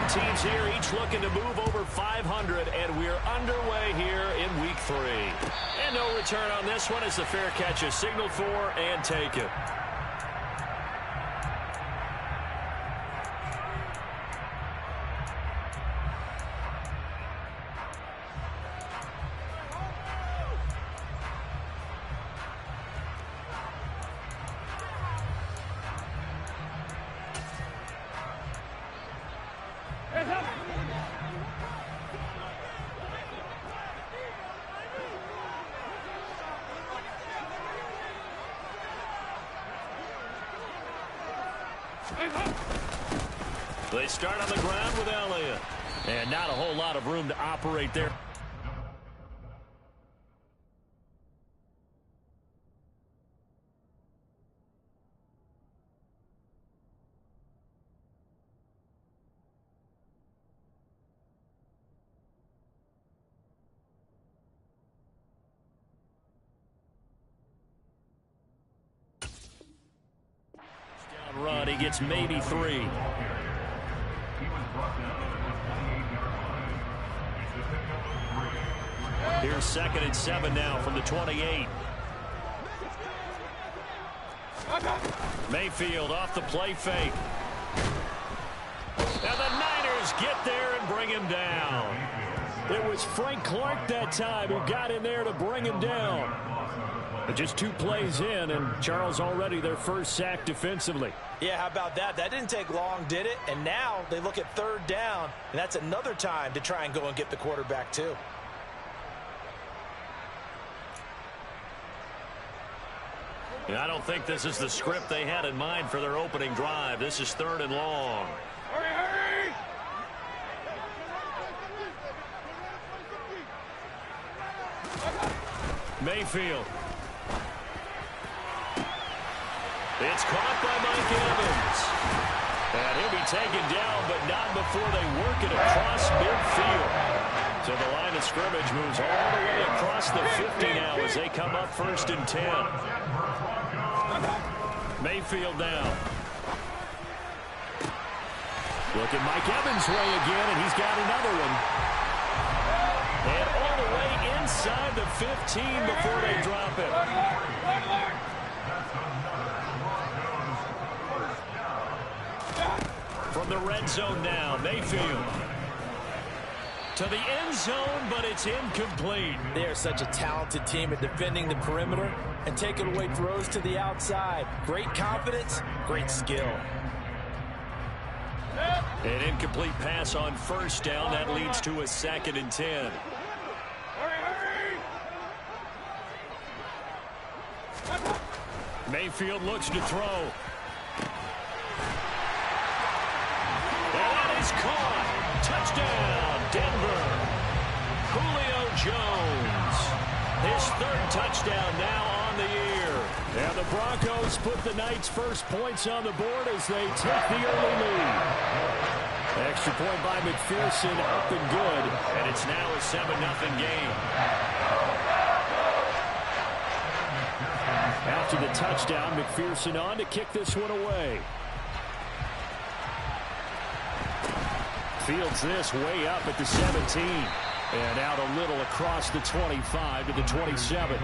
teams here, each looking to move over 500, and we're underway here in Week 3. And no return on this one as the fair catch is signaled for and taken. They start on the ground with Elliott. And not a whole lot of room to operate there. Down run, he gets maybe 3. Here's 2nd and 7 now from the 28. Mayfield off the play fake. And the Niners get there and bring him down. It was Frank Clark that time who got in there to bring him down. But just 2 plays in, and Charles already their first sack defensively. Yeah, how about that? That didn't take long, did it? And now they look at 3rd down, and that's another time to try and go and get the quarterback too. I don't think this is the script they had in mind for their opening drive. This is 3rd and long. Hurry, hurry! Mayfield. It's caught by Mike Evans. And he'll be taken down, but not before they work it across midfield. So the line of scrimmage moves all the way across the 50 now as they come up 1st and 10. Mayfield now. Look at Mike Evans' way again, and he's got another one. And all the way inside the 15 before they drop it. From the red zone now, Mayfield. To the end zone, but it's incomplete. They're such a talented team at defending the perimeter and taking away throws to the outside. Great confidence, great skill. An incomplete pass on 1st down. That leads to a 2nd and 10. Mayfield looks to throw. And that is caught. Touchdown, Denver. Julio Jones. His 3rd touchdown now on the year. And the Broncos put the Knights' first points on the board as they take the early lead. Extra point by McPherson, up and good. And it's now a 7-0 game. After the touchdown, McPherson on to kick this one away. Fields this way up at the 17. And out a little across the 25 to the 27.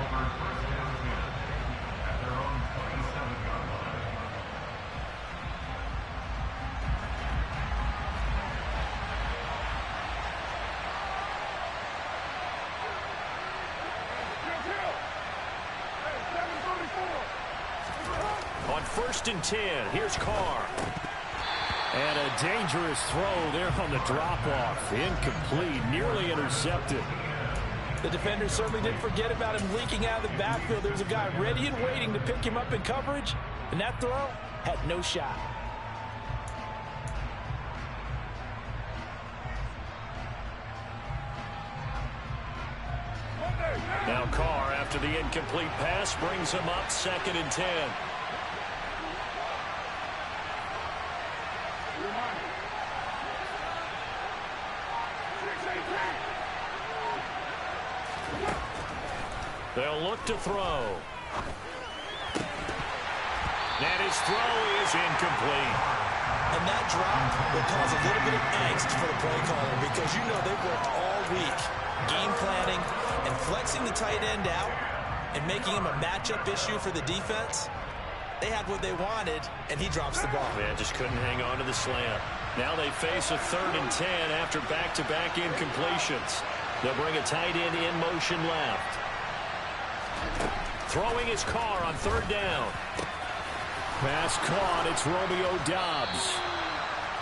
On 1st and 10, here's Carr. And a dangerous throw there on the drop-off. Incomplete, nearly intercepted. The defender certainly didn't forget about him leaking out of the backfield. There's a guy ready and waiting to pick him up in coverage, and that throw had no shot. Now Carr, after the incomplete pass, brings him up 2nd and 10. They'll look to throw. That is his throw is incomplete. And that drop will cause a little bit of angst for the play caller because you know they've worked all week game planning and flexing the tight end out and making him a matchup issue for the defense. They had what they wanted, and he drops the ball. Man, just couldn't hang on to the slant. Now they face a 3rd and 10 after back-to-back incompletions. They'll bring a tight end in motion left. Throwing his car on 3rd down. Pass caught. It's Romeo Doubs.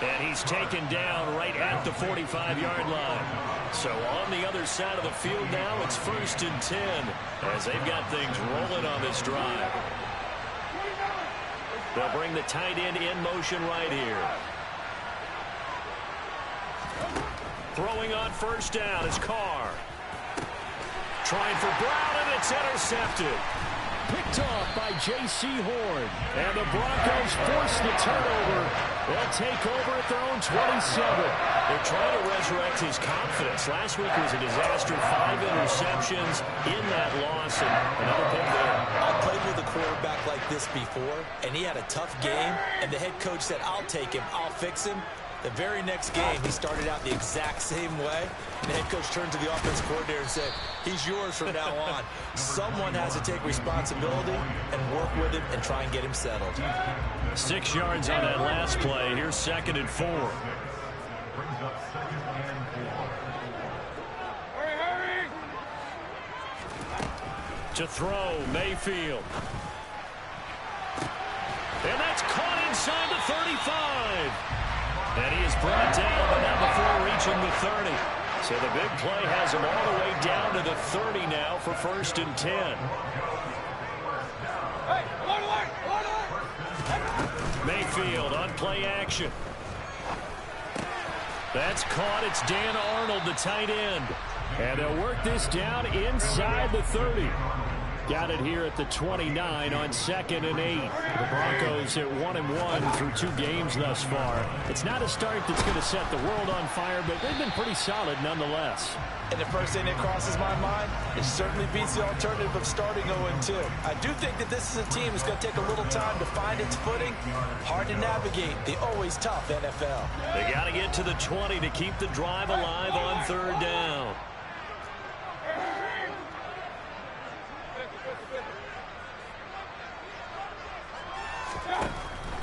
And he's taken down right at the 45-yard line. So on the other side of the field now, it's 1st and 10 as they've got things rolling on this drive. They'll bring the tight end in motion right here. Throwing on 1st down is Carr. Trying for Brown, and it's intercepted. Picked off by J.C. Horn. And the Broncos force the turnover. They'll take over at their own 27. They're trying to resurrect his confidence. Last week was a disaster. 5 interceptions in that loss, and another pick there. I played with a quarterback like this before, and he had a tough game, and the head coach said, I'll take him, I'll fix him. The very next game, he started out the exact same way. And the head coach turned to the offensive coordinator and said, he's yours from now on. Someone has to take responsibility and work with him and try and get him settled. 6 yards on that last play. Here's 2nd and 4. To throw, Mayfield. And that's caught inside the 35. And he is brought down, but not before reaching the 30. So the big play has him all the way down to the 30 now for 1st and 10. Mayfield on play action. That's caught. It's Dan Arnold, the tight end. And they'll work this down inside the 30. Got it here at the 29 on 2nd and 8. The Broncos at 1-1 through 2 games thus far. It's not a start that's going to set the world on fire, but they've been pretty solid nonetheless. And the first thing that crosses my mind, it certainly beats the alternative of starting 0-2. I do think that this is a team that's going to take a little time to find its footing. Hard to navigate the always tough NFL. They got to get to the 20 to keep the drive alive on 3rd down.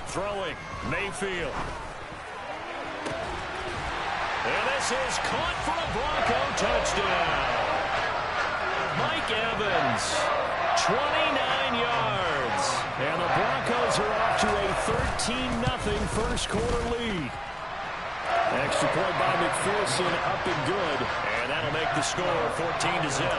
Throwing, Mayfield. And this is caught for a Bronco touchdown. Mike Evans, 29 yards. And the Broncos are off to a 13-0 first quarter lead. Extra point by McPherson, up and good. And that'll make the score 14-0.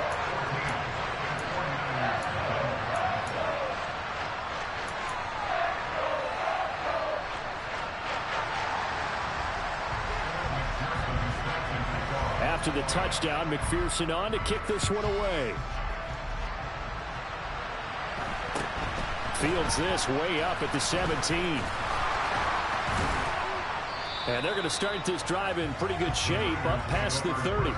After the touchdown, McPherson on to kick this one away. Fields this way up at the 17. And they're going to start this drive in pretty good shape up past the 30.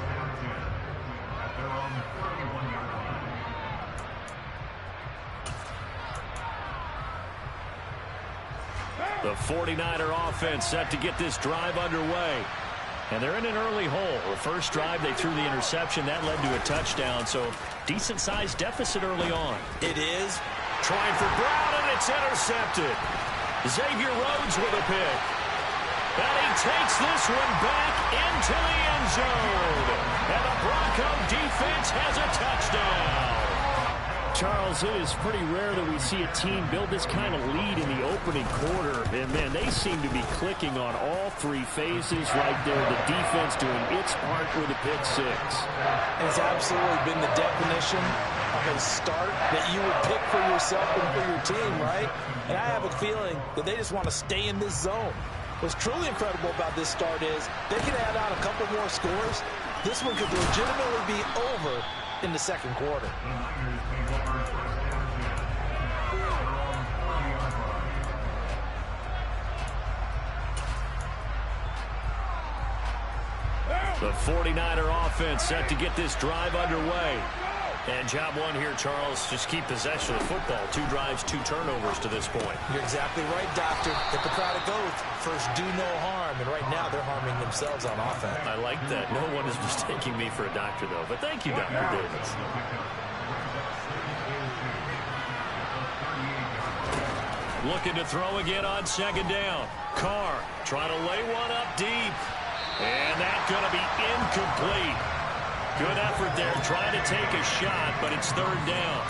The 49er offense set to get this drive underway. And they're in an early hole. The first drive, they threw the interception. That led to a touchdown, so decent-sized deficit early on. It is. Trying for Brown, and it's intercepted. Xavier Rhodes with a pick. And he takes this one back into the end zone. And the Bronco defense has a touchdown. Charles, it is pretty rare that we see a team build this kind of lead in the opening quarter. And, man, they seem to be clicking on all 3 phases right there. The defense doing its part with a pick 6. It's absolutely been the definition of a start that you would pick for yourself and for your team, right? And I have a feeling that they just want to stay in this zone. What's truly incredible about this start is they can add on a couple more scores. This one could legitimately be over in the second quarter. The 49er offense set to get this drive underway. And job one here, Charles, just keep possession of the football. 2 drives, 2 turnovers to this point. You're exactly right, Doctor. Hippocratic oath. First, do no harm. And right now, they're harming themselves on offense. I like that. No one is mistaking me for a doctor, though. But thank you, Dr. Davis. Looking to throw again on 2nd down. Carr trying to lay one up deep. And that's going to be incomplete. Good effort there, trying to take a shot, but it's 3rd down.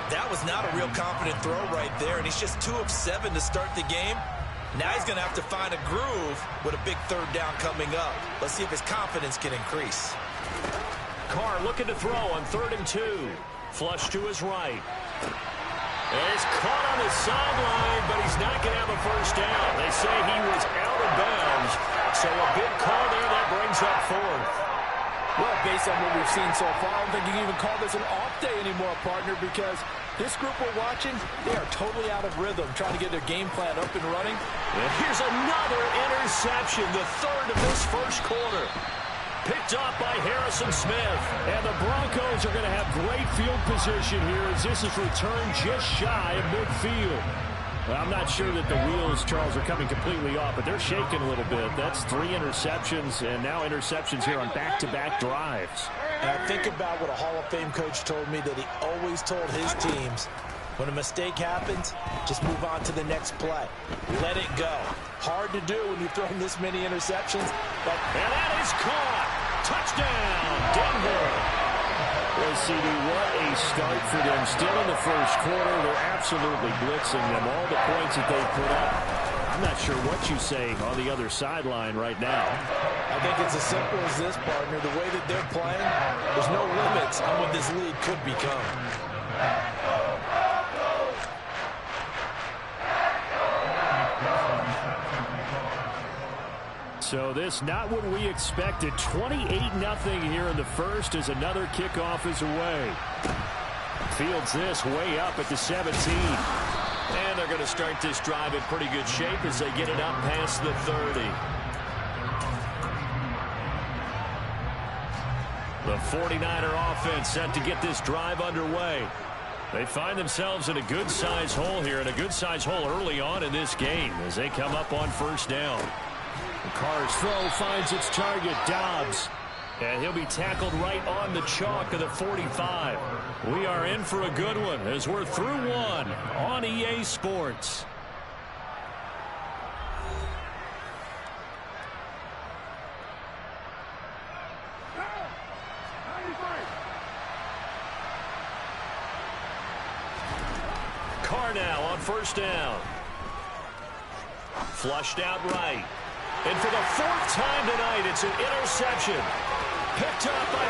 That was not a real confident throw right there, and he's just 2 of 7 to start the game. Now he's going to have to find a groove with a big 3rd down coming up. Let's see if his confidence can increase. Carr looking to throw on 3rd and 2. Flush to his right. And he's caught on the sideline, but he's not going to have a first down. They say he was out of bounds, so a big call there that brings up 4th. Well, based on what we've seen so far, I don't think you can even call this an off day anymore, partner, because this group we're watching, they are totally out of rhythm, trying to get their game plan up and running. And here's another interception, the 3rd of this first quarter. Picked off by Harrison Smith. And the Broncos are going to have great field position here as this is returned just shy of midfield. Well, I'm not sure that the wheels, Charles, are coming completely off, but they're shaking a little bit. That's 3 interceptions, and now interceptions here on back-to-back drives. And I think about what a Hall of Fame coach told me, that he always told his teams, when a mistake happens, just move on to the next play. Let it go. Hard to do when you've thrown this many interceptions. But and that is caught. Touchdown, Denver. Well, CD, what a start for them. Still in the first quarter, they're absolutely blitzing them. All the points that they put up, I'm not sure what you say on the other sideline right now. I think it's as simple as this, partner. The way that they're playing, there's no limits on what this league could become. So this not what we expected. 28-0 here in the first as another kickoff is away. Fields this way up at the 17. And they're going to start this drive in pretty good shape as they get it up past the 30. The 49er offense set to get this drive underway. They find themselves in a good-sized hole here, and a good-sized hole early on in this game as they come up on 1st down. Carr's throw finds its target, Dobbs. And he'll be tackled right on the chalk of the 45. We are in for a good one as we're through one on EA Sports. Carr now on 1st down. Flushed out right. And for the 4th time tonight, it's an interception. Picked up by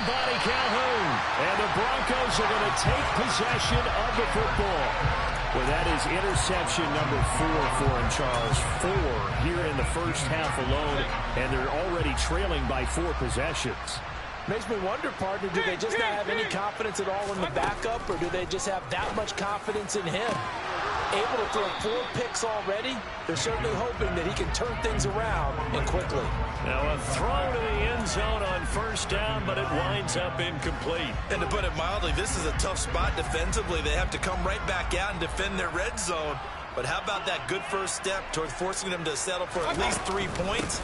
Body Calhoun. And the Broncos are going to take possession of the football. Well, that is interception number 4 for him, Charles. 4 here in the first half alone, and they're already trailing by 4 possessions. Makes me wonder, partner, do they just not have any confidence at all in the backup, or do they just have that much confidence in him? Able to throw 4 picks already, they're certainly hoping that he can turn things around and quickly. Now a throw to the end zone on 1st down, but it winds up incomplete. And to put it mildly, this is a tough spot defensively. They have to come right back out and defend their red zone. But how about that good first step towards forcing them to settle for at least 3 points?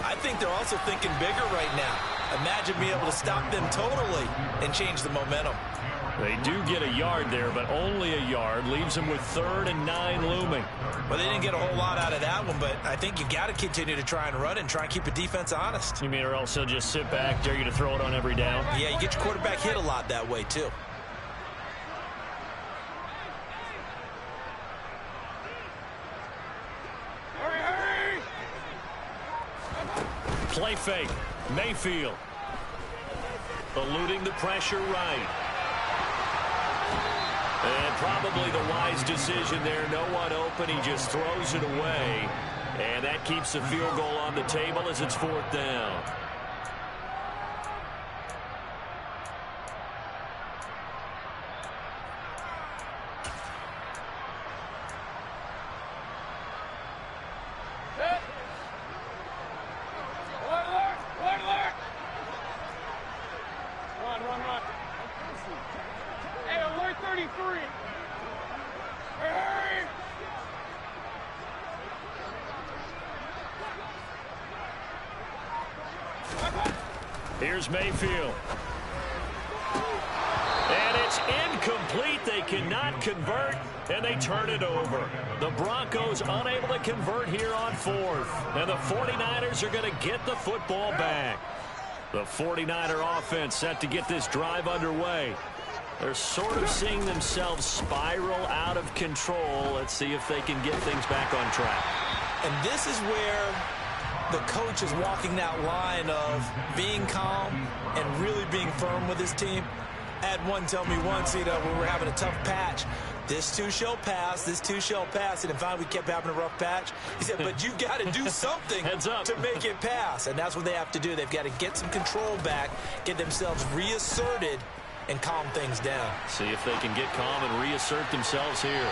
I think they're also thinking bigger right now. Imagine being able to stop them totally and change the momentum. They do get a yard there, but only a yard. Leaves them with 3rd and 9 looming. Well, they didn't get a whole lot out of that one, but I think you got to continue to try and run and try and keep the defense honest. You mean, or else they'll just sit back, dare you to throw it on every down? Yeah, you get your quarterback hit a lot that way, too. Hurry! Play fake. Mayfield. Eluding the pressure right. And probably the wise decision there. No one open. He just throws it away. And that keeps the field goal on the table as it's 4th down. Here's Mayfield. And it's incomplete. They cannot convert, and they turn it over. The Broncos unable to convert here on fourth. And the 49ers are going to get the football back. The 49er offense set to get this drive underway. They're sort of seeing themselves spiral out of control. Let's see if they can get things back on track. And this is where the coach is walking that line of being calm and really being firm with his team. I had one tell me once, when we were having a tough patch, this too shall pass, this too shall pass. And finally we kept having a rough patch. He said, but you've got to do something to make it pass. And that's what they have to do. They've got to get some control back, get themselves reasserted, and calm things down. See if they can get calm and reassert themselves here.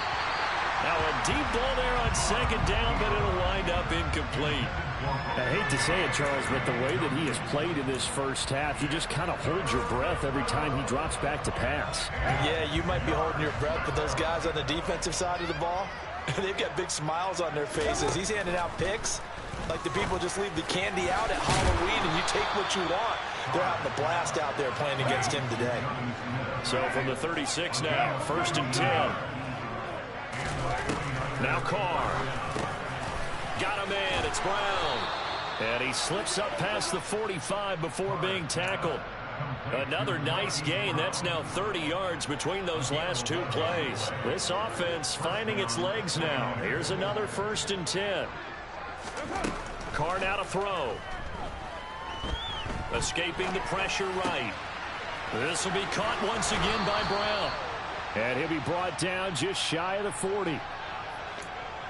Now a deep ball there on second down, but it'll wind up incomplete. I hate to say it, Charles, but the way that he has played in this first half, you just kind of hold your breath every time he drops back to pass. Yeah, you might be holding your breath, but those guys on the defensive side of the ball, they've got big smiles on their faces. He's handing out picks like the people just leave the candy out at Halloween and you take what you want. They're having a blast out there playing against him today. So from the 36 now, 1st and 10. Now Carr. Got a man, it's Brown. And he slips up past the 45 before being tackled. Another nice gain. That's now 30 yards between those last two plays. This offense finding its legs now. Here's another 1st and 10. Carr now to throw. Escaping the pressure right. This will be caught once again by Brown. And he'll be brought down just shy of the 40.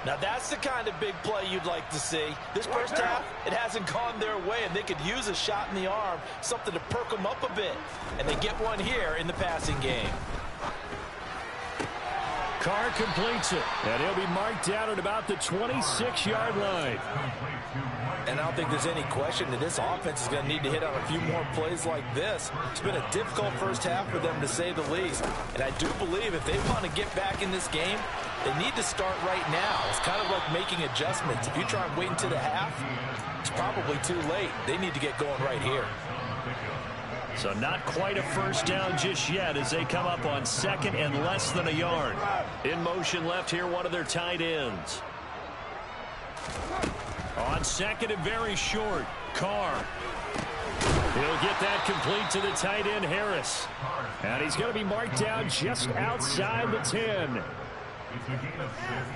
Now that's the kind of big play you'd like to see. This first half, it hasn't gone their way, and they could use a shot in the arm, something to perk them up a bit. And they get one here in the passing game. Carr completes it, and he'll be marked down at about the 26-yard line. And I don't think there's any question that this offense is going to need to hit on a few more plays like this. It's been a difficult first half for them, to say the least. And I do believe if they want to get back in this game, they need to start right now. It's kind of like making adjustments. If you try and wait until the half, it's probably too late. They need to get going right here. So not quite a first down just yet as they come up on 2nd and less than a yard. In motion left here, one of their tight ends. On 2nd and very short, Carr. He'll get that complete to the tight end, Harris. And he's going to be marked down just outside the 10.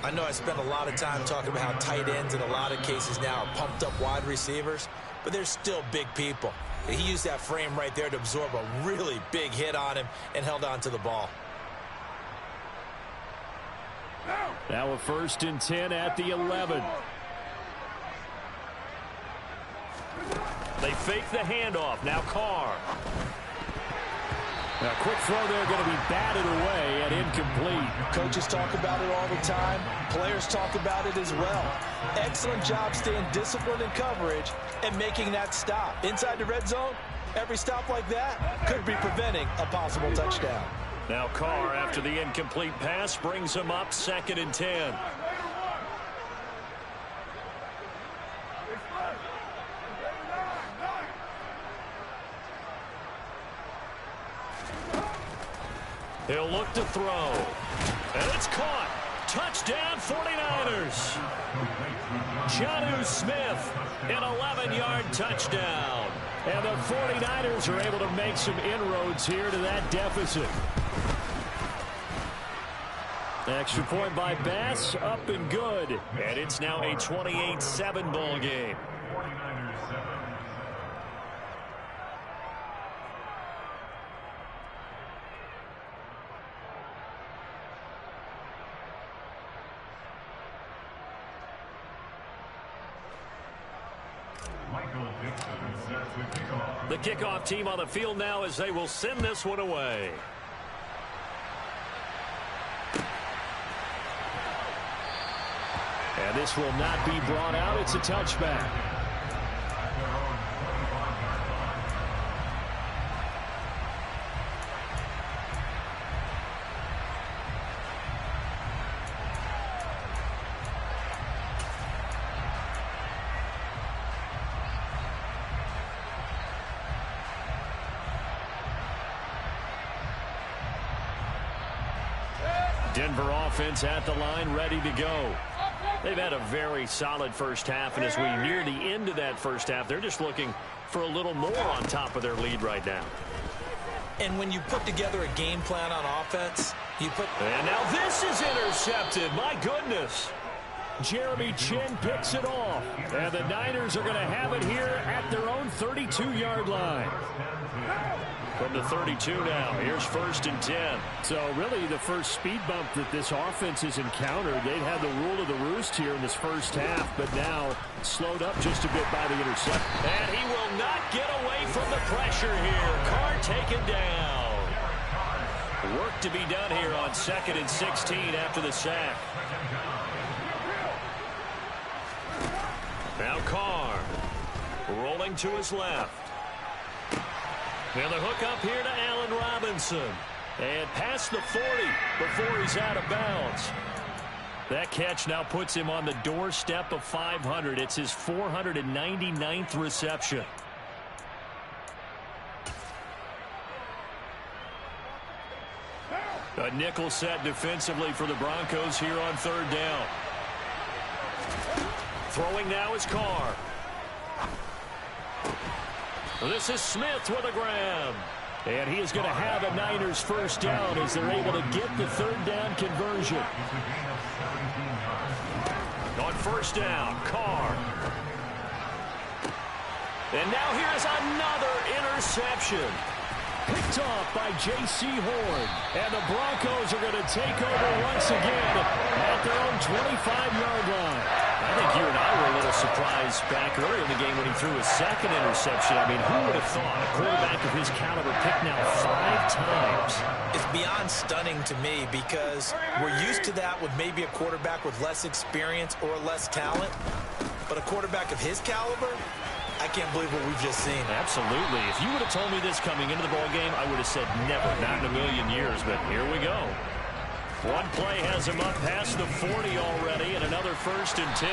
I know I spent a lot of time talking about how tight ends in a lot of cases now are pumped up wide receivers, but they're still big people. He used that frame right there to absorb a really big hit on him and held on to the ball. Now a 1st and 10 at the 11. They fake the handoff. Now Carr. Now quick throw there, going to be batted away and incomplete. Coaches talk about it all the time. Players talk about it as well. Excellent job staying disciplined in coverage and making that stop. Inside the red zone, every stop like that could be preventing a possible touchdown. Now Carr, after the incomplete pass, brings him up 2nd and 10. He'll look to throw. And it's caught. Touchdown, 49ers. Jonnu Smith, an 11-yard touchdown. And the 49ers are able to make some inroads here to that deficit. Extra point by Bass, up and good. And it's now a 28-7 ball game. The kickoff team on the field now as they will send this one away. And this will not be brought out. It's a touchback. Denver offense at the line, ready to go. They've had a very solid first half, and as we near the end of that first half, they're just looking for a little more on top of their lead right now. And when you put together a game plan on offense, And now this is intercepted. My goodness. Jeremy Chin picks it off. And the Niners are going to have it here at their own 32-yard line. From the 32 now, here's 1st and 10. So really the first speed bump that this offense has encountered. They'd had the rule of the roost here in this first half, but now slowed up just a bit by the interception. And he will not get away from the pressure here. Carr taken down. Work to be done here on 2nd and 16 after the sack. Now Carr rolling to his left. And the hook up here to Allen Robinson. And past the 40 before he's out of bounds. That catch now puts him on the doorstep of 500. It's his 499th reception. A nickel set defensively for the Broncos here on 3rd down. Throwing now is Carr. This is Smith with a grab. And he is going to have a Niners first down as they're able to get the 3rd down conversion. On 1st down, Carr. And now here's another interception. Picked off by J.C. Horn. And the Broncos are going to take over once again at their own 25-yard line. I think you and I were a little surprised back earlier in the game when he threw his 2nd interception. I mean, who would have thought a quarterback of his caliber picked now 5 times? it's beyond stunning to me because we're used to that with maybe a quarterback with less experience or less talent. But a quarterback of his caliber, I can't believe what we've just seen. Absolutely. If you would have told me this coming into the ball game, I would have said never, not in a million years. But here we go. One play has him up past the 40 already, and another 1st and 10.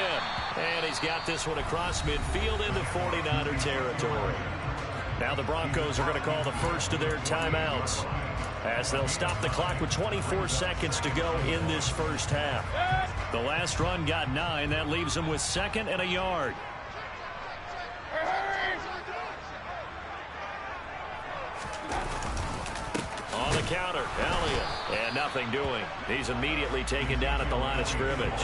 And he's got this one across midfield into 49er territory. Now the Broncos are going to call the first of their timeouts as they'll stop the clock with 24 seconds to go in this first half. The last run got 9. That leaves them with 2nd and a yard. On the counter, Elliott, and nothing doing. He's immediately taken down at the line of scrimmage.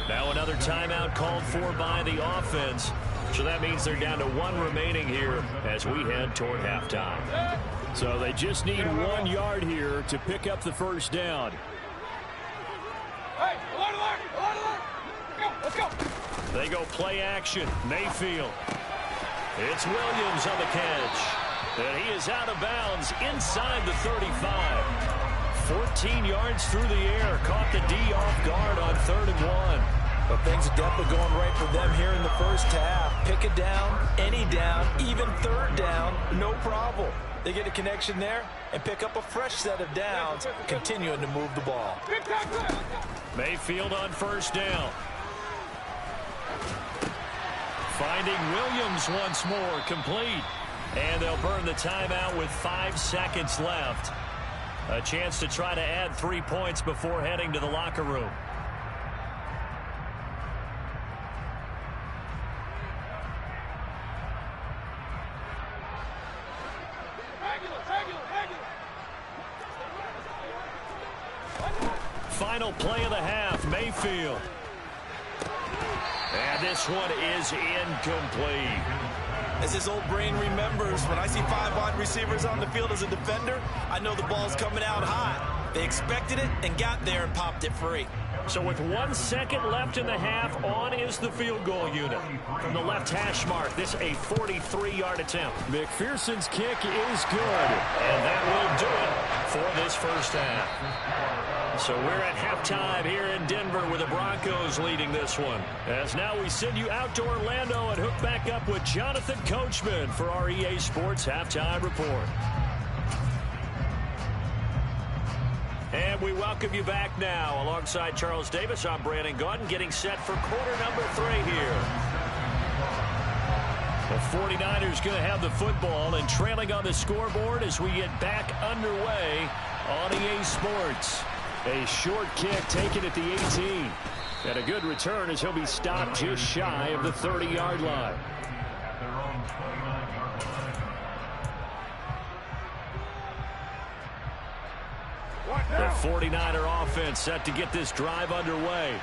Now another timeout called for by the offense. So that means they're down to 1 remaining here as we head toward halftime. So they just need 1 yard here to pick up the first down. Hey, let's go. They go play action. Mayfield. It's Williams on the catch. And he is out of bounds inside the 35. 14 yards through the air. Caught the D off guard on 3rd and 1. But things are definitely going right for them here in the first half. Pick a down, any down, even 3rd down, no problem. They get a connection there and pick up a fresh set of downs, continuing to move the ball. Mayfield on 1st down. Finding Williams once more, complete. And they'll burn the timeout with 5 seconds left. A chance to try to add 3 points before heading to the locker room. Final play of the half, Mayfield. And this one is incomplete. As his old brain remembers, when I see 5 wide receivers on the field as a defender, I know the ball's coming out hot. They expected it and got there and popped it free. So with 1 second left in the half, on is the field goal unit. From the left hash mark, this a 43-yard attempt. McPherson's kick is good. And that will do it for this first half. So we're at halftime here in Denver with the Broncos leading this one. As now we send you out to Orlando and hook back up with Jonathan Coachman for our EA Sports Halftime Report. And we welcome you back now. Alongside Charles Davis, I'm Brandon Gaudin, getting set for quarter number 3 here. The 49ers going to have the football and trailing on the scoreboard as we get back underway on EA Sports. A short kick taken at the 18. And a good return as he'll be stopped just shy of the 30-yard line. The 49er offense set to get this drive underway.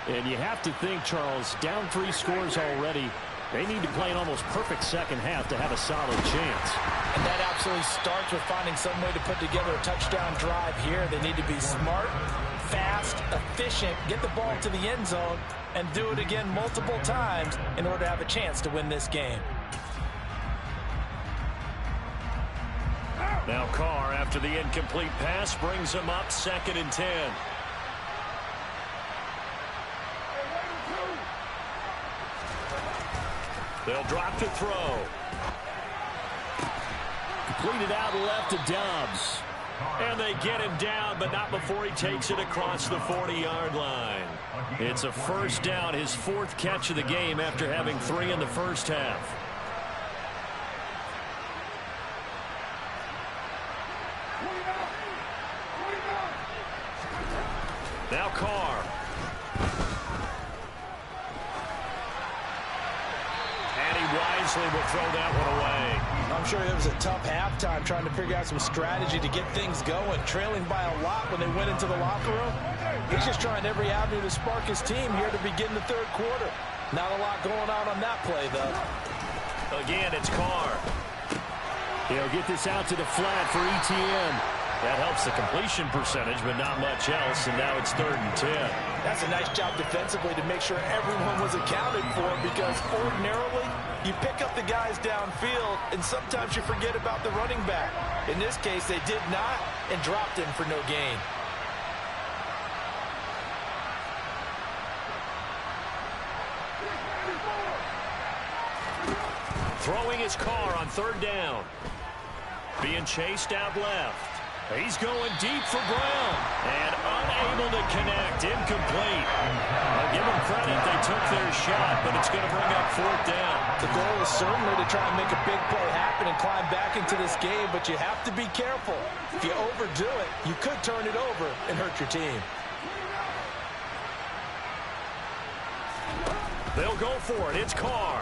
And you have to think, Charles, down 3 scores already. They need to play an almost perfect second half to have a solid chance. And that absolutely starts with finding some way to put together a touchdown drive here. They need to be smart, fast, efficient, get the ball to the end zone, and do it again multiple times in order to have a chance to win this game. Now Carr, after the incomplete pass, brings him up 2nd and 10. They'll drop to throw. Completed out left to Dobbs. And they get him down, but not before he takes it across the 40-yard line. It's a first down, his 4th catch of the game after having 3 in the first half. Now Carr. And he wisely will throw that one away. I'm sure it was a tough halftime trying to figure out some strategy to get things going, trailing by a lot when they went into the locker room. He's just trying every avenue to spark his team here to begin the 3rd quarter. Not a lot going on that play, though. Again, it's Carr. He'll get this out to the flat for ETN. That helps the completion percentage, but not much else, and now it's 3rd and 10. That's a nice job defensively to make sure everyone was accounted for, because ordinarily you pick up the guys downfield, and sometimes you forget about the running back. In this case, they did not and dropped him for no gain. Throwing his Carr on 3rd down. Being chased out left. He's going deep for Brown. And unable to connect. Incomplete. I'll give them credit. They took their shot, but it's going to bring up 4th down. The goal is certainly to try and make a big play happen and climb back into this game, but you have to be careful. If you overdo it, you could turn it over and hurt your team. They'll go for it. It's Carr.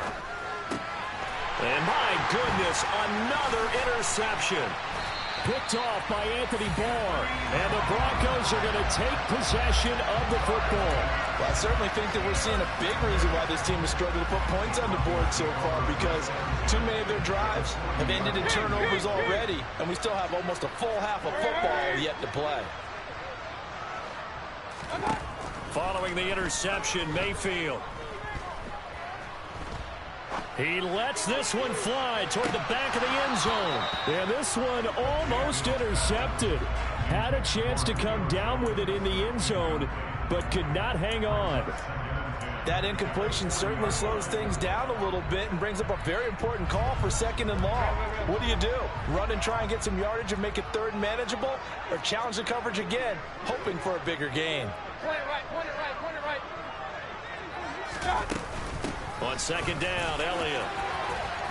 And my goodness, another interception. Picked off by Anthony Barr. And the Broncos are going to take possession of the football. Well, I certainly think that we're seeing a big reason why this team has struggled to put points on the board so far, because too many of their drives have ended in turnovers already, and we still have almost a full half of football yet to play. Following the interception, Mayfield. He lets this one fly toward the back of the end zone. And this one almost intercepted. Had a chance to come down with it in the end zone, but could not hang on. That incompletion certainly slows things down a little bit and brings up a very important call for 2nd and long. What do? Run and try and get some yardage and make it 3rd and manageable? Or challenge the coverage again, hoping for a bigger gain? Point it right. On 2nd down, Elliott.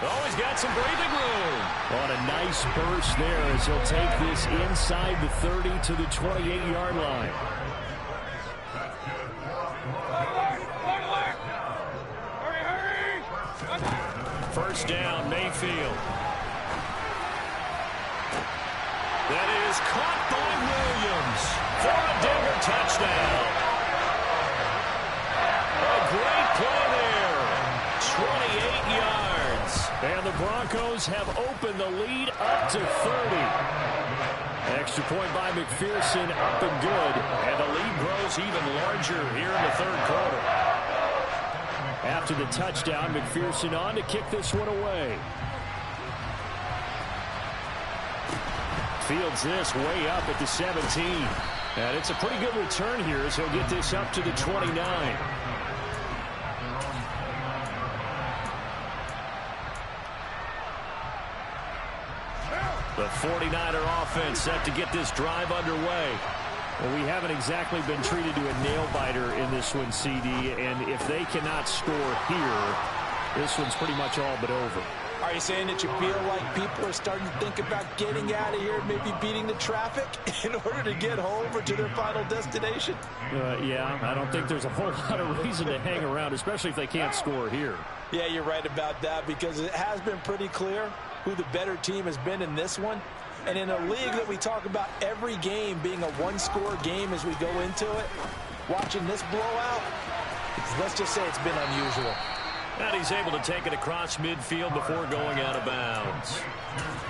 Oh, he's got some breathing room. On a nice burst there as he'll take this inside the 30 to the 28-yard line. First down, Mayfield. That is caught by Williams for a Denver touchdown. A great play there. 28 yards. And the Broncos have opened the lead up to 30. Extra point by McPherson, up and good. And the lead grows even larger here in the 3rd quarter. After the touchdown, McPherson on to kick this one away. Fields this way up at the 17. And it's a pretty good return here as he'll get this up to the 29. The 49er offense set to get this drive underway. Well, we haven't exactly been treated to a nail-biter in this one, CD, and if they cannot score here, this one's pretty much all but over. Are you saying that you feel like people are starting to think about getting out of here, maybe beating the traffic in order to get home or to their final destination? Yeah, I don't think there's a whole lot of reason to hang around, especially if they can't score here. Yeah, you're right about that, because it has been pretty clear who the better team has been in this one. And in a league that we talk about every game being a one-score game as we go into it, watching this blowout, let's just say it's been unusual. And he's able to take it across midfield before going out of bounds.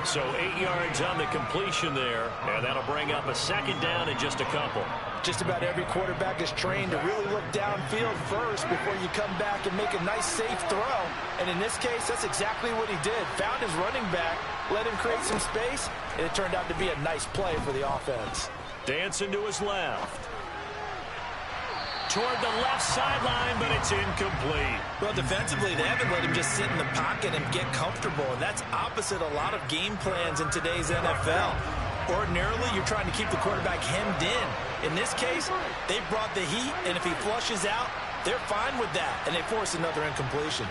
So 8 yards on the completion there, and that'll bring up a second down in just a couple. Just about every quarterback is trained to really look downfield first before you come back and make a nice, safe throw. And in this case, that's exactly what he did. Found his running back, let him create some space, and it turned out to be a nice play for the offense. Dancing to his left. Toward the left sideline, but it's incomplete. Well, defensively, they haven't let him just sit in the pocket and get comfortable, and that's opposite a lot of game plans in today's NFL. Ordinarily, you're trying to keep the quarterback hemmed in. In this case, they brought the heat, and if he flushes out, they're fine with that, and they force another incompletion.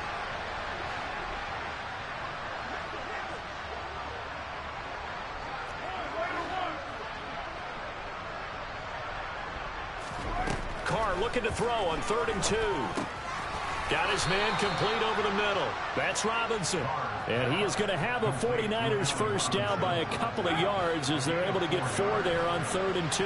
Carr looking to throw on 3rd and 2. Got his man complete over the middle. That's Robinson. And he is going to have a 49ers first down by a couple of yards as they're able to get 4 there on 3rd and 2.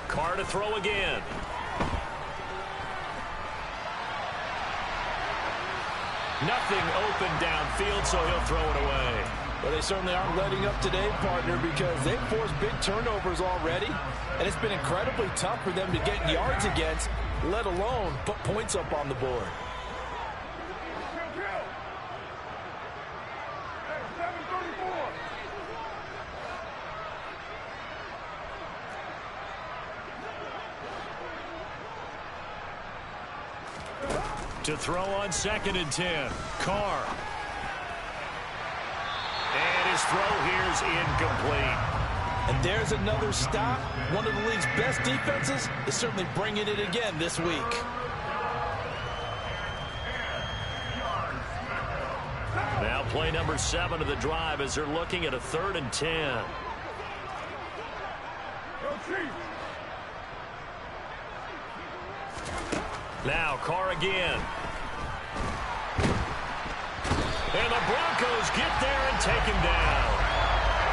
Carr to throw again. Nothing open downfield, so he'll throw it away. Well, they certainly aren't letting up today, partner, because they've forced big turnovers already, and it's been incredibly tough for them to get yards against, let alone put points up on the board. To throw on 2nd and 10. Carr. And his throw here's incomplete. And there's another stop. One of the league's best defenses is certainly bringing it again this week. Now play number 7 of the drive as they're looking at a 3rd and 10. Now Carr again. And the Broncos get there and take him down.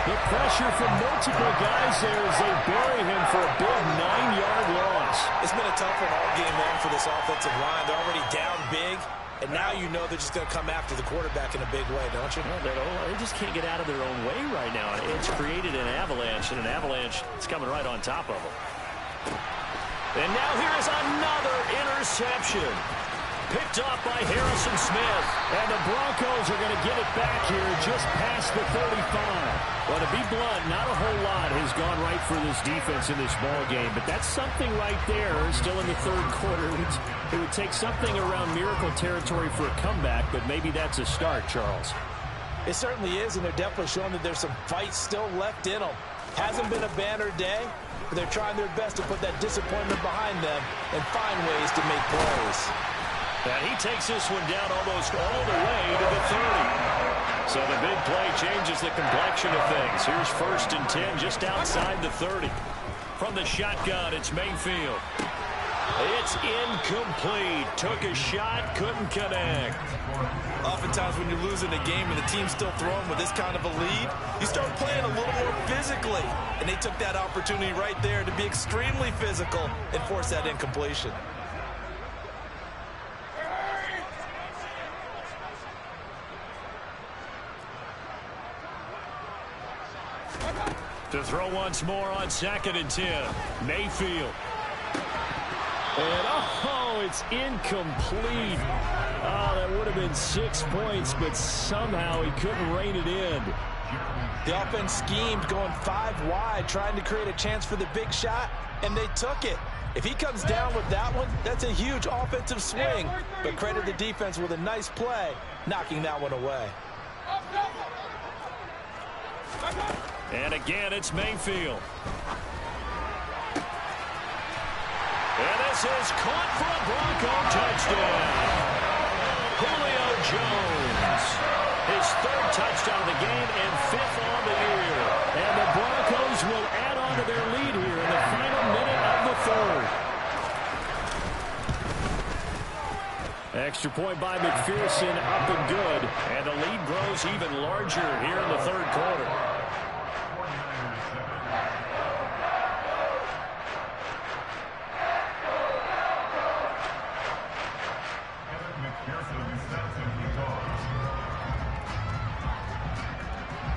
The pressure from multiple guys there as they bury him for a big 9-yard loss. It's been a tough one all game long for this offensive line. They're already down big, and now you know they're just going to come after the quarterback in a big way, don't you? Well, they just can't get out of their own way right now. It's created an avalanche, and an avalanche is coming right on top of them. And now here is another interception. Picked off by Harrison Smith. And the Broncos are going to get it back here just past the 35. Well, to be blunt, not a whole lot has gone right for this defense in this ball game, but that's something right there still in the 3rd quarter. It would take something around miracle territory for a comeback, but maybe that's a start, Charles. It certainly is, and they're definitely showing that there's some fight still left in them. Hasn't been a banner day, but they're trying their best to put that disappointment behind them and find ways to make plays. And he takes this one down almost all the way to the 30. So the big play changes the complexion of things. Here's 1st and 10 just outside the 30. From the shotgun, it's Mayfield. It's incomplete. Took a shot, couldn't connect. Oftentimes when you're losing a game and the team's still throwing with this kind of a lead, you start playing a little more physically. And they took that opportunity right there to be extremely physical and force that incompletion. To throw once more on 2nd and 10. Mayfield. And, oh, it's incomplete. Oh, that would have been 6 points, but somehow he couldn't rein it in. The offense schemed going 5 wide, trying to create a chance for the big shot, and they took it. If he comes down with that one, that's a huge offensive swing. But credit the defense with a nice play, knocking that one away. And again, it's Mayfield. And this is caught for a Bronco touchdown. Julio Jones, his third touchdown of the game and fifth on the year. And the Broncos will add on to their lead here in the final minute of the third. Extra point by McPherson, up and good. And the lead grows even larger here in the third quarter.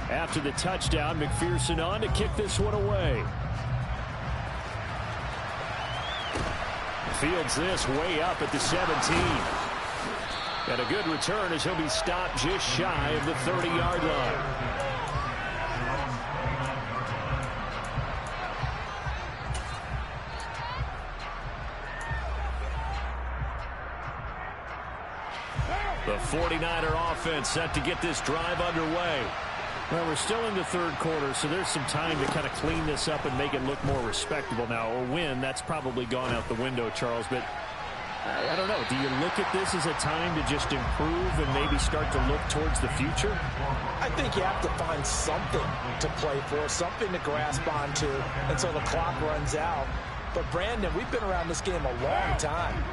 After the touchdown, McPherson on to kick this one away. Fields this way up at the 17. And a good return as he'll be stopped just shy of the 30-yard line. The 49er offense set to get this drive underway. Well, we're still in the third quarter, so there's some time to kind of clean this up and make it look more respectable now. A win, that's probably gone out the window, Charles, but I don't know. Do you look at this as a time to just improve and maybe start to look towards the future? I think you have to find something to play for, something to grasp onto until the clock runs out. But, Brandon, we've been around this game a long time.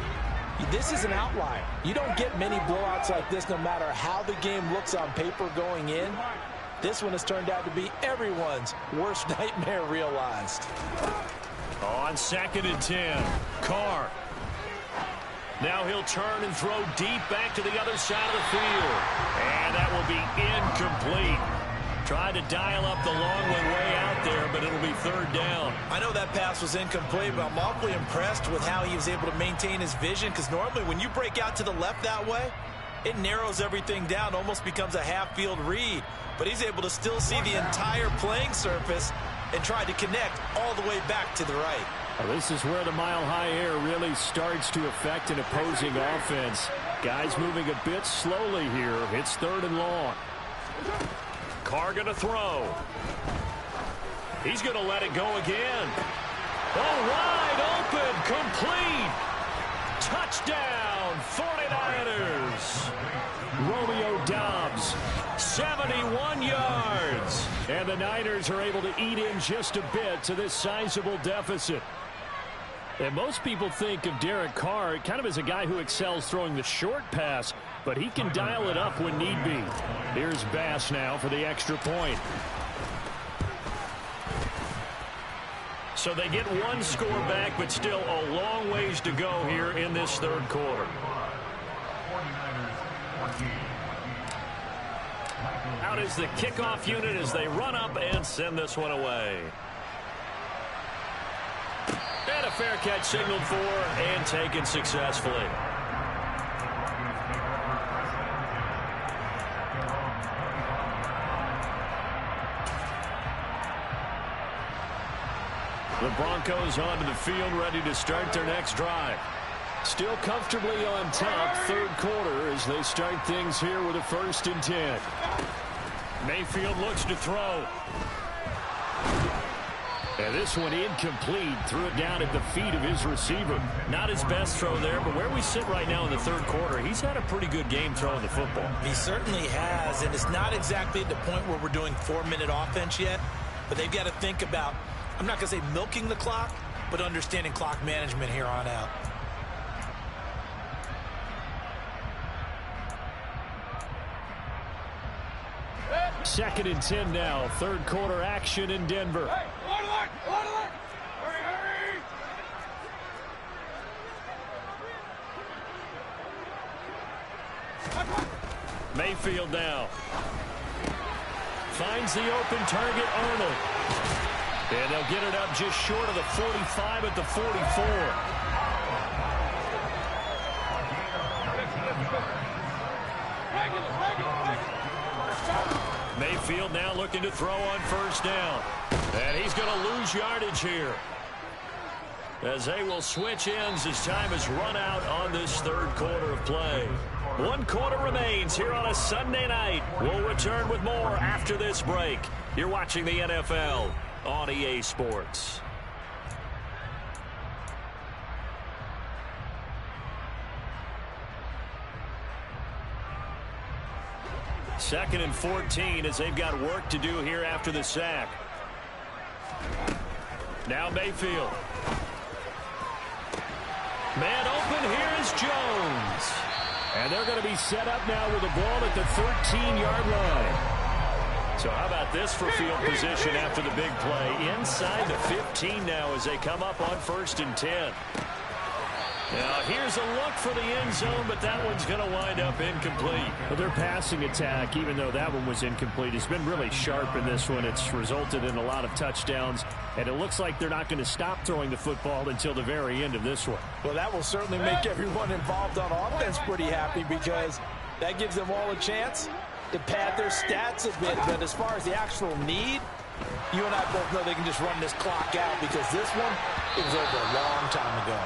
This is an outlier. You don't get many blowouts like this no matter how the game looks on paper going in. This one has turned out to be everyone's worst nightmare realized. On 2nd and 10, Carr. Now he'll turn and throw deep back to the other side of the field. And that will be incomplete. Tried to dial up the long one way out there, but it'll be third down. I know that pass was incomplete, but I'm awfully impressed with how he was able to maintain his vision, because normally when you break out to the left that way, it narrows everything down, almost becomes a half-field read. But he's able to still see the entire playing surface and try to connect all the way back to the right. Well, this is where the mile-high air really starts to affect an opposing offense. Guys moving a bit slowly here. It's third and long. Carr going to throw. He's going to let it go again. Oh, wide open, complete. Touchdown, 49ers. Romeo Doubs, 71 yards. and the Niners are able to eat in just a bit to this sizable deficit. And most people think of Derek Carr kind of as a guy who excels throwing the short pass, but he can dial it up when need be. Here's Bass now for the extra point. So they get one score back, but still a long ways to go here in this third quarter. Out is the kickoff unit as they run up and send this one away. And a fair catch signaled for and taken successfully. The Broncos onto the field, ready to start their next drive. Still comfortably on top, third quarter, as they start things here with a 1st and 10. Mayfield looks to throw. And this one incomplete. Threw it down at the feet of his receiver. Not his best throw there, but where we sit right now in the third quarter, he's had a pretty good game throwing the football. He certainly has, and it's not exactly at the point where we're doing 4-minute offense yet, but they've got to think about, I'm not going to say milking the clock, but understanding clock management here on out. Second and 10 now. Third quarter action in Denver. Hey, alert! Hurry, hurry! Mayfield now. Finds the open target, Arnold. And they'll get it up just short of the 45 at the 44. Mayfield now looking to throw on first down. And he's going to lose yardage here, as they will switch ends as time has run out on this third quarter of play. One quarter remains here on a Sunday night. We'll return with more after this break. You're watching the NFL on EA Sports. Second and 14 as they've got work to do here after the sack. Now Mayfield. Man open, here is Jones. And they're going to be set up now with the ball at the 13-yard line. So how about this for field position after the big play? Inside the 15 now as they come up on 1st and 10. Now here's a look for the end zone, but that one's going to wind up incomplete. Well, their passing attack, even though that one was incomplete, has been really sharp in this one. It's resulted in a lot of touchdowns, and it looks like they're not going to stop throwing the football until the very end of this one. Well, that will certainly make everyone involved on offense pretty happy because that gives them all a chance to pad their stats a bit. But as far as the actual need, you and I both know they can just run this clock out because this one, it was over a long time ago.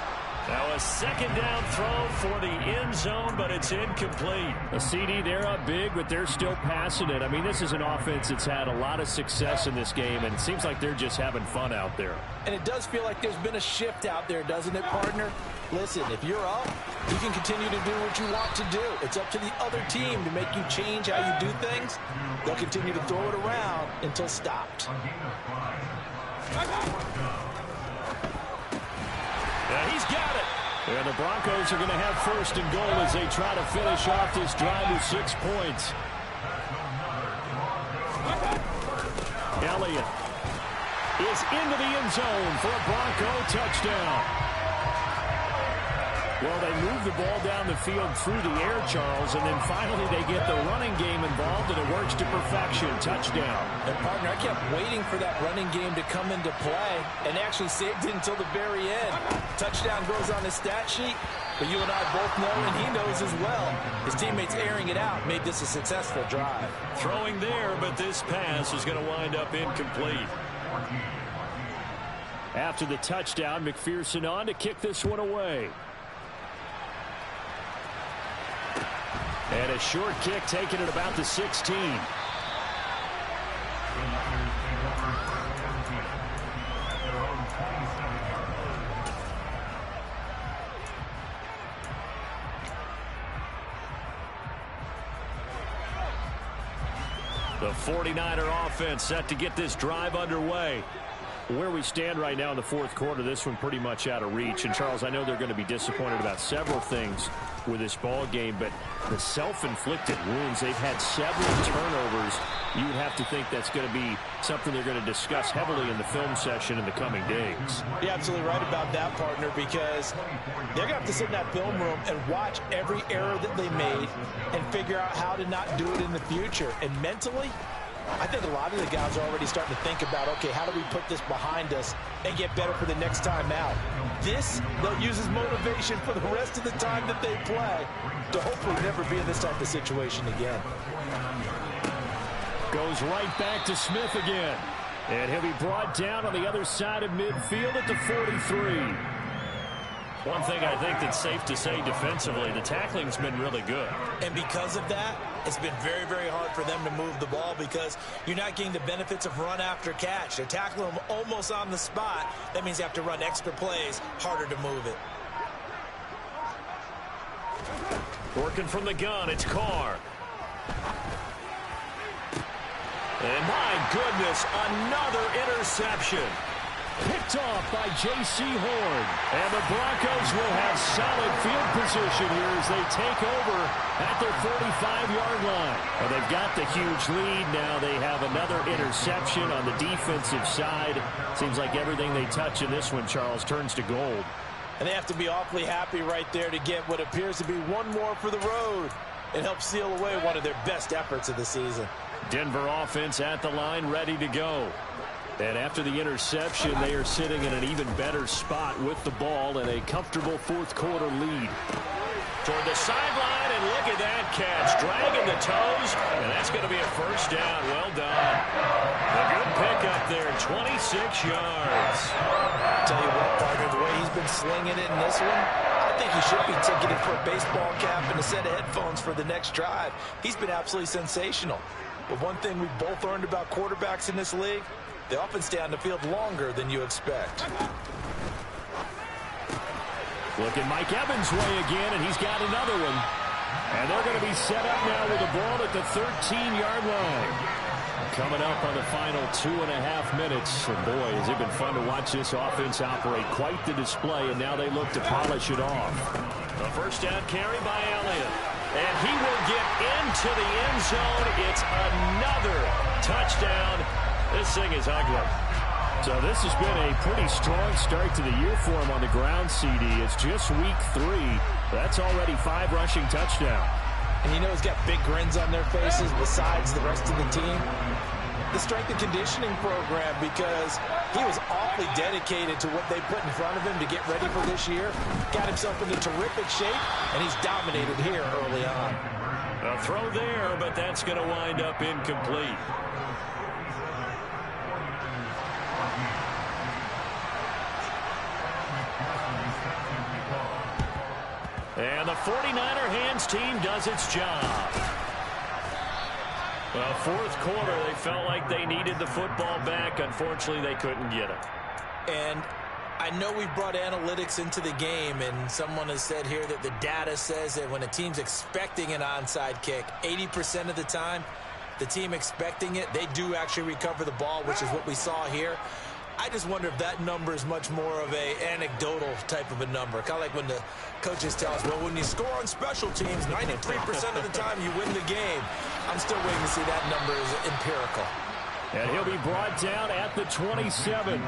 Now a second down throw for the end zone, but it's incomplete. A CD, they're up big, but they're still passing it. I mean, this is an offense that's had a lot of success in this game, and it seems like they're just having fun out there. And it does feel like there's been a shift out there, doesn't it, partner? Listen, if you're up, you can continue to do what you want to do. It's up to the other team to make you change how you do things. They'll continue to throw it around until stopped. Yeah, he's got it. And the Broncos are going to have 1st and goal as they try to finish off this drive with 6 points. Elliott is into the end zone for a Bronco touchdown. Well, they move the ball down the field through the air, Charles, and then finally they get the running game involved, and it works to perfection. Touchdown. And, partner, I kept waiting for that running game to come into play and actually saved it until the very end. Touchdown goes on his stat sheet, but you and I both know, and he knows as well, his teammates airing it out made this a successful drive. Throwing there, but this pass is going to wind up incomplete. After the touchdown, McPherson on to kick this one away. And a short kick taken at about the 16. The 49er offense set to get this drive underway. Where we stand right now in the 4th quarter, this one pretty much out of reach. And, Charles, I know they're going to be disappointed about several things with this ball game, but the self-inflicted wounds, they've had several turnovers. You would have to think that's going to be something they're going to discuss heavily in the film session in the coming days. You're absolutely right about that, partner, because they're going to have to sit in that film room and watch every error that they made and figure out how to not do it in the future. And mentally, I think a lot of the guys are already starting to think about, okay, how do we put this behind us and get better for the next time out? This, they'll use as motivation for the rest of the time that they play to hopefully never be in this type of situation again. Goes right back to Smith again. And he'll be brought down on the other side of midfield at the 43. One thing I think that's safe to say defensively, the tackling's been really good. And because of that, it's been very, very hard for them to move the ball because you're not getting the benefits of run after catch. They're tackling them almost on the spot. That means you have to run extra plays, harder to move it. Working from the gun, it's Carr. And my goodness, another interception. Picked off by J.C. Horn. And the Broncos will have solid field position here as they take over at their 45-yard line. Well, they've got the huge lead. Now they have another interception on the defensive side. Seems like everything they touch in this one, Charles, turns to gold. And they have to be awfully happy right there to get what appears to be one more for the road and help seal away one of their best efforts of the season. Denver offense at the line, ready to go. And after the interception, they are sitting in an even better spot with the ball and a comfortable 4th quarter lead. Toward the sideline, and look at that catch. Dragging the toes, and that's going to be a first down. Well done. A good pickup there, 26 yards. Tell you what, partner, the way he's been slinging it in this one, I think he should be ticketed for a baseball cap and a set of headphones for the next drive. He's been absolutely sensational. But one thing we've both learned about quarterbacks in this league, they often stay on the field longer than you expect. Looking Mike Evans' way again, and he's got another one. And they're going to be set up now with the ball at the 13-yard line. Coming up on the final 2.5 minutes. And boy, has it been fun to watch this offense operate. Quite the display, and now they look to polish it off. A first down carry by Elliott. And he will get into the end zone. It's another touchdown. This thing is ugly. So this has been a pretty strong start to the year for him on the ground, CD. It's just week 3. That's already 5 rushing touchdowns. And you know he's got big grins on their faces besides the rest of the team. The strength and conditioning program, because he was awfully dedicated to what they put in front of him to get ready for this year. Got himself into terrific shape, and he's dominated here early on. A throw there, but that's going to wind up incomplete. And the 49er hands team does its job. Well, fourth quarter, they felt like they needed the football back. Unfortunately, they couldn't get it. And I know we brought analytics into the game, and someone has said here that the data says that when a team's expecting an onside kick, 80% of the time, the team expecting it, they do actually recover the ball, which is what we saw here. I just wonder if that number is much more of a anecdotal type of a number. Kind of like when the coaches tell us, well, when you score on special teams, 93% of the time you win the game. I'm still waiting to see that number is empirical. And he'll be brought down at the 27.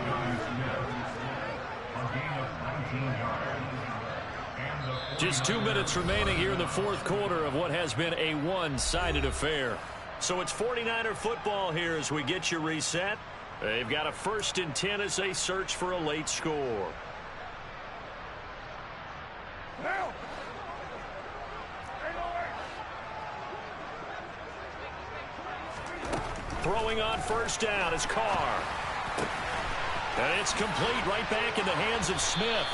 Just 2 minutes remaining here in the fourth quarter of what has been a one-sided affair. So it's 49er football here as we get you reset. They've got a 1st and 10 as they search for a late score. Throwing on first down is Carr. And it's complete right back in the hands of Smith.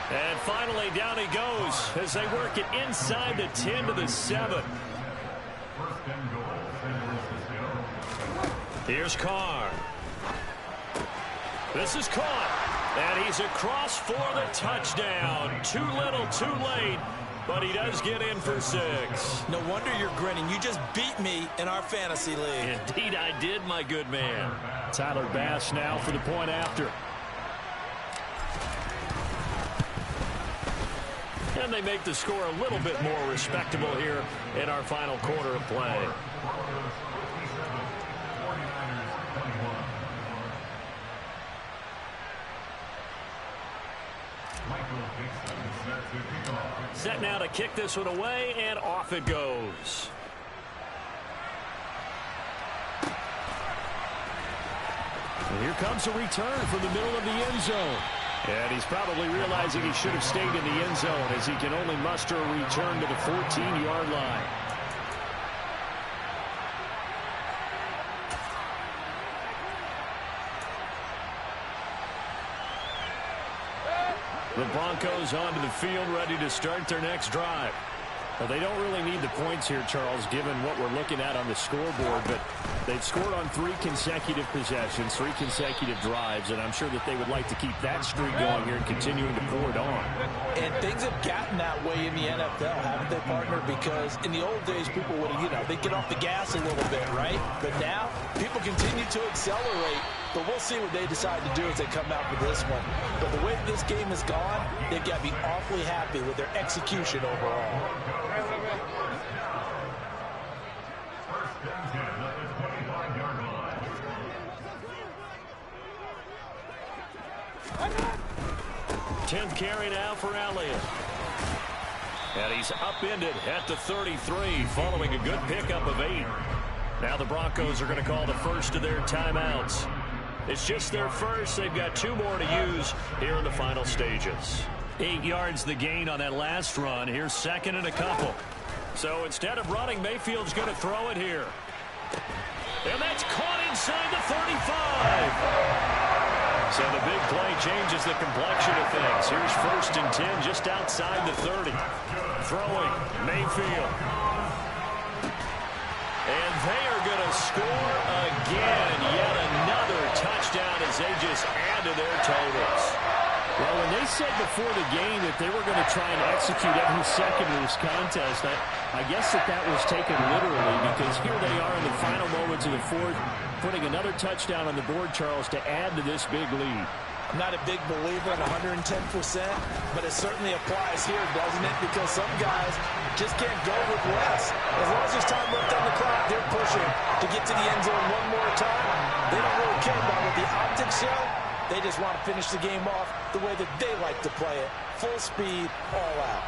And finally down he goes as they work it inside the 10 to the 7. Here's Carr. This is caught, and he's across for the touchdown. Too little, too late, but he does get in for 6. No wonder you're grinning. You just beat me in our fantasy league. Indeed I did, my good man. Tyler Bass now for the point after. And they make the score a little bit more respectable here in our final quarter of play. Set now to kick this one away, and off it goes. And here comes a return from the middle of the end zone. And he's probably realizing he should have stayed in the end zone as he can only muster a return to the 14-yard line. The Broncos onto the field, ready to start their next drive. Well, they don't really need the points here, Charles, given what we're looking at on the scoreboard, but they've scored on 3 consecutive possessions, 3 consecutive drives, and I'm sure that they would like to keep that streak going here and continuing to pour it on. And things have gotten that way in the NFL, haven't they, partner? Because in the old days, people would, they'd get off the gas a little bit, right? But now, people continue to accelerate. But we'll see what they decide to do as they come out with this one. But the way this game has gone, they've got to be awfully happy with their execution overall. Tenth carry now for Elliott. And he's upended at the 33 following a good pickup of 8. Now the Broncos are going to call the first of their timeouts. It's just their first. They've got 2 more to use here in the final stages. 8 yards the gain on that last run. Here's 2nd and a couple. So instead of running, Mayfield's going to throw it here. And that's caught inside the 35. So the big play changes the complexion of things. Here's 1st and 10 just outside the 30. Throwing, Mayfield. And they are going to score again. Yet another touchdown as they just add to their totals. Well, when they said before the game that they were going to try and execute every second of this contest, I guess that was taken literally, because here they are in the final moments of the fourth, putting another touchdown on the board, Charles, to add to this big lead. I'm not a big believer in 110%, but it certainly applies here, doesn't it? Because some guys just can't go with less. As long as there's time left on the clock, they're pushing to get to the end zone one more time. They don't really care about what the optics show. They just want to finish the game off the way that they like to play it. Full speed, all out.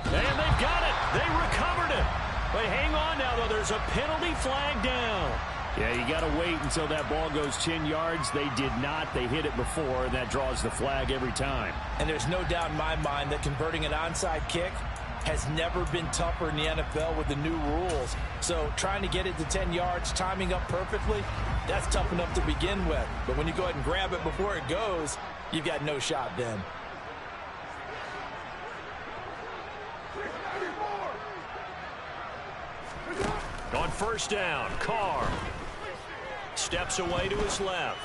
And they've got it. They recovered it. But hang on now, though. There's a penalty flag down. Yeah, you got to wait until that ball goes 10 yards. They did not. They hit it before, and that draws the flag every time. And there's no doubt in my mind that converting an onside kick has never been tougher in the NFL with the new rules. So trying to get it to 10 yards, timing up perfectly, that's tough enough to begin with. But when you go ahead and grab it before it goes, you've got no shot then. On 1st down, Carr steps away to his left.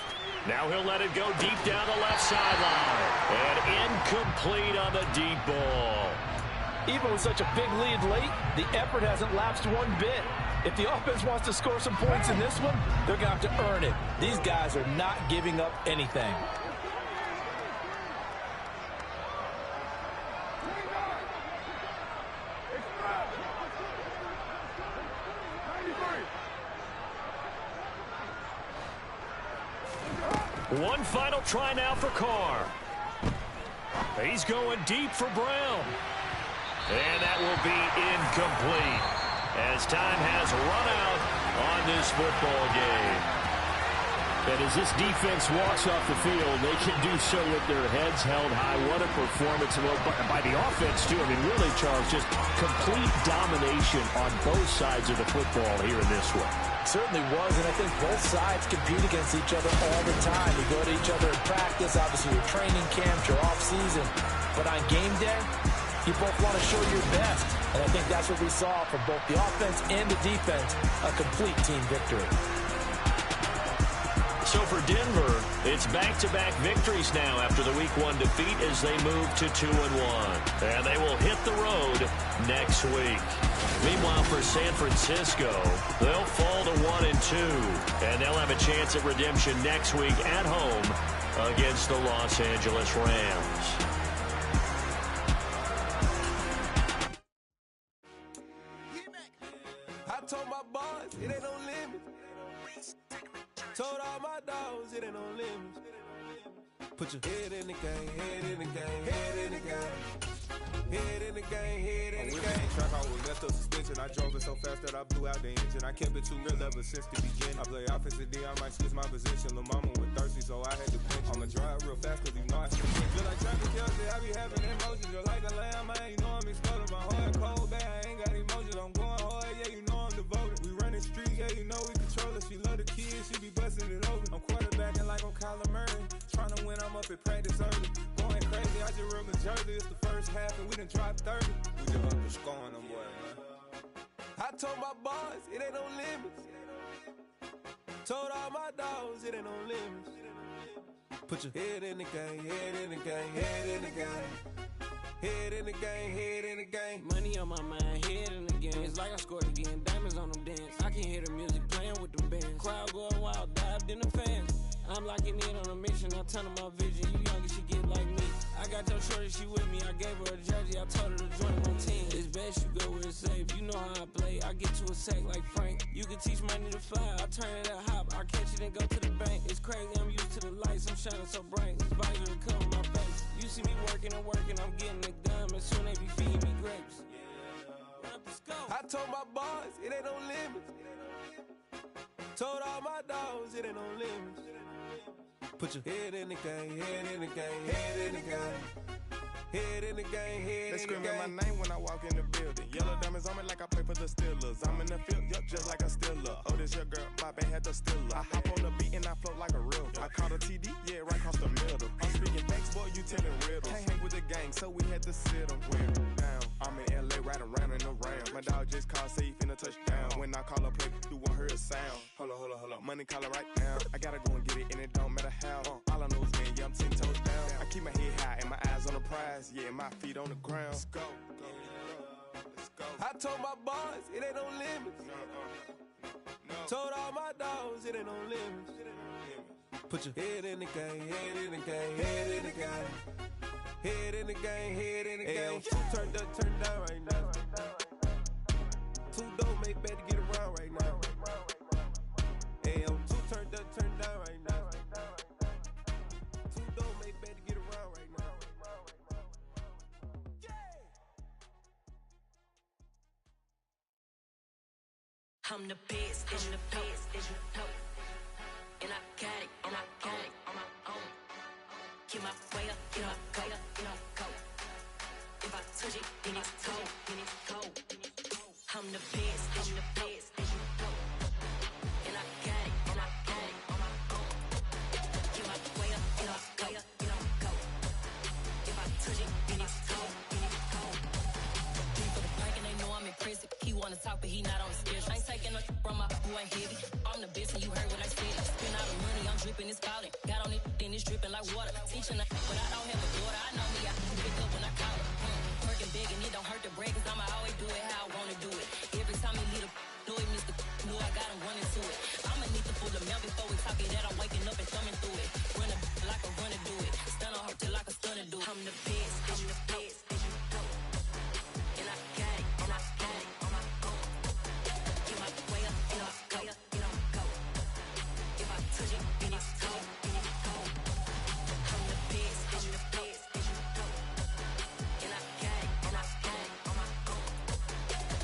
Now he'll let it go deep down the left sideline. And incomplete on the deep ball. Even with such a big lead late, the effort hasn't lapsed one bit. If the offense wants to score some points in this one, they're going to have to earn it. These guys are not giving up anything. One final try now for Carr. He's going deep for Brown. And that will be incomplete as time has run out on this football game. And as this defense walks off the field, they can do so with their heads held high. What a performance by the offense, too. I mean, really, Charles, just complete domination on both sides of the football here in this one. Certainly was, and I think both sides compete against each other all the time. You go to each other in practice, obviously your training camps, your off-season. But on game day, you both want to show your best. And I think that's what we saw from both the offense and the defense, a complete team victory. So for Denver, it's back-to-back victories now after the Week 1 defeat as they move to 2-1. And they will hit the road next week. Meanwhile, for San Francisco, they'll fall to 1-2. And they'll have a chance at redemption next week at home against the Los Angeles Rams. I told my boys, it ain't no limit. Told all my dogs, it ain't no limits. Put your head in the game, head in the game, head in the game. Head in the game, head in the game. Track out with left up suspension. I drove it so fast that I blew out the engine. I kept it too real ever since the beginning. I play offensive D, I might switch my position. Lil' mama was thirsty, so I had to pinch. I'ma drive real fast, cause you know I should. Just like Travis Kelce, I be having emotions. Just like a lamb, man, you know I'm exploding. My heart cold, bad, I ain't got emotions. I'm going hard, yeah, you know I'm devoted. We running streets, yeah, you know we control it. She love the kids, she be busting it over. I'm quarterbacking like I'm Kyler Murray. Trying to win, I'm up at practice early. Going crazy, I just rub the jersey. It's the first half, and we done dropped 30. We just underscoring them, boy, man. I told my boys, it ain't no limits. Told all my dogs, it ain't no limits. Put your head in the game, head in the game, head in the game. Head in the game, head in the game. Money on my mind, head in the game. It's like I scored again, diamonds on them dance. I can hear the music playing with them bands. Crowd going wild, dived in the fans. I'm locking in on a mission, I tell her my vision. You young, she get like me. I got your shorty, she with me. I gave her a jersey, I told her to join my team. It's best you go where it's safe. You know how I play. I get to a sack like Frank. You can teach money to fly. I turn it a hop. I catch it and go to the bank. It's crazy, I'm used to the lights. I'm shining so bright. This visor will cover my face. You see me working and working. I'm getting it done. And soon they be feeding me grapes. I told my boys, it ain't no limits. Told all my dogs, it ain't no limits. Put your head in the game, head in the game, head in the game. Head in the game, head they screaming my name when I walk in the building. Yellow diamonds on me like I play for the Steelers. I'm in the field, yup, just like a Steeler. Oh, this your girl, my band had the Steeler. I hop on the beat and I float like a river. I caught a TD, yeah, right across the middle. I'm speaking next, boy, you telling riddles. Can't hang with the gang, so we had to sit them down. I'm in LA, right around and around. My dog just called, say he finna touchdown. When I call a play, you won't hear a sound. Hold up, money calling right now. I gotta go and get it, and it don't matter how. All I know is man, yeah, I'm 10 toes down. I keep my head high and my eyes on the prize. Yeah, my feet on the ground. Let's go. I told my boys, it ain't no limits. Told all my dogs, it ain't no limits. Put your head in the game, head in the game, head in the game. Head in the game, head in the game. Two turned up, turned down right now. Two dope make better get around right now. Hey, I'm two turned up, turned down right now. Two dope make better get around right now. I'm the best, I'm the best, and you know. And I got it, and I got it on my own. Get my way up, get my way up, get my go. If I touch it, then it's cold, then it's cold. I'm the best, I'm the best, and you know. And I got it, and I got it on my own. Get my way up, get my way up, get my go. If I touch it, then it's cold, then it's cold. People the plank and they know I'm in prison. He wanna talk, but he not on the schedule. I ain't taking no from my who ain't heavy. I'm the best and you heard what I said. Spend all the money, I'm dripping, it's falling. Got on it, then it's dripping like water. Teaching but I don't have a daughter. I know me, I can pick up when I call her. Working big and it don't hurt to break, cause I'ma always do it how I wanna do it. Every time he lead a do it, Mr. Know I got him running to it. I'ma need to pull the mail before we talk it that I'm waking up and thumbing through it. Run like a runner do it. Stun on her till like a stunner do it. I'm the best, I'm the best, and you know. And I got it, and I got it on my own. Get my way up, get my way up, get my go. If I touch it, then it's cold, then it's cold. I'm the best, and you know. And I got it, and I got it on my own.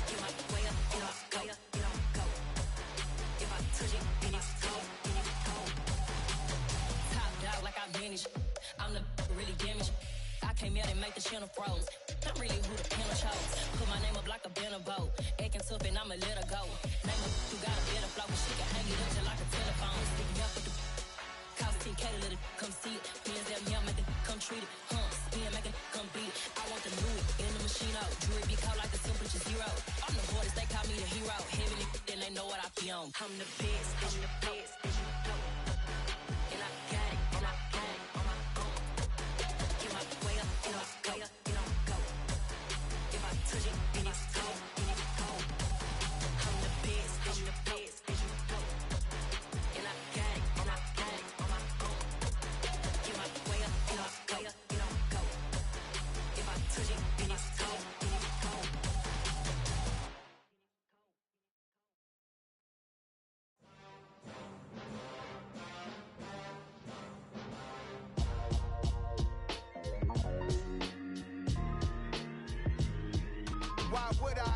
Get my way up, get my way up, get my go. If I touch it, then it's cold, then it's cold. Top dog like I manage. I'm the really damaged. I came out and make the channel froze. I'm really who the panel chose. Put my name up like a banner boat. Acting tough and I'ma let her go. Name her, you got a better flow, but she can hang it up just like a telephone. Sticking up with the cost 10K to let it come see it. Hands down here, make it come treat it. Spin, make it come beat it. I want the new it in the machine out. Jewelry be cold like the temperature zero. I'm the hardest, they call me the hero. Heavy then they know what I be on. I'm the best, I'm the best, and you know. And I got it, and I got it on my own. Get my way up, get my way up, get my go. If I touch it, then it's cold, then it's cold. I'm the best, I'm the best, and you know. And I got it, and I got it on my own. Get my way up, get my way up, get my go. If I touch it, then it's cold, then it's cold. Why would I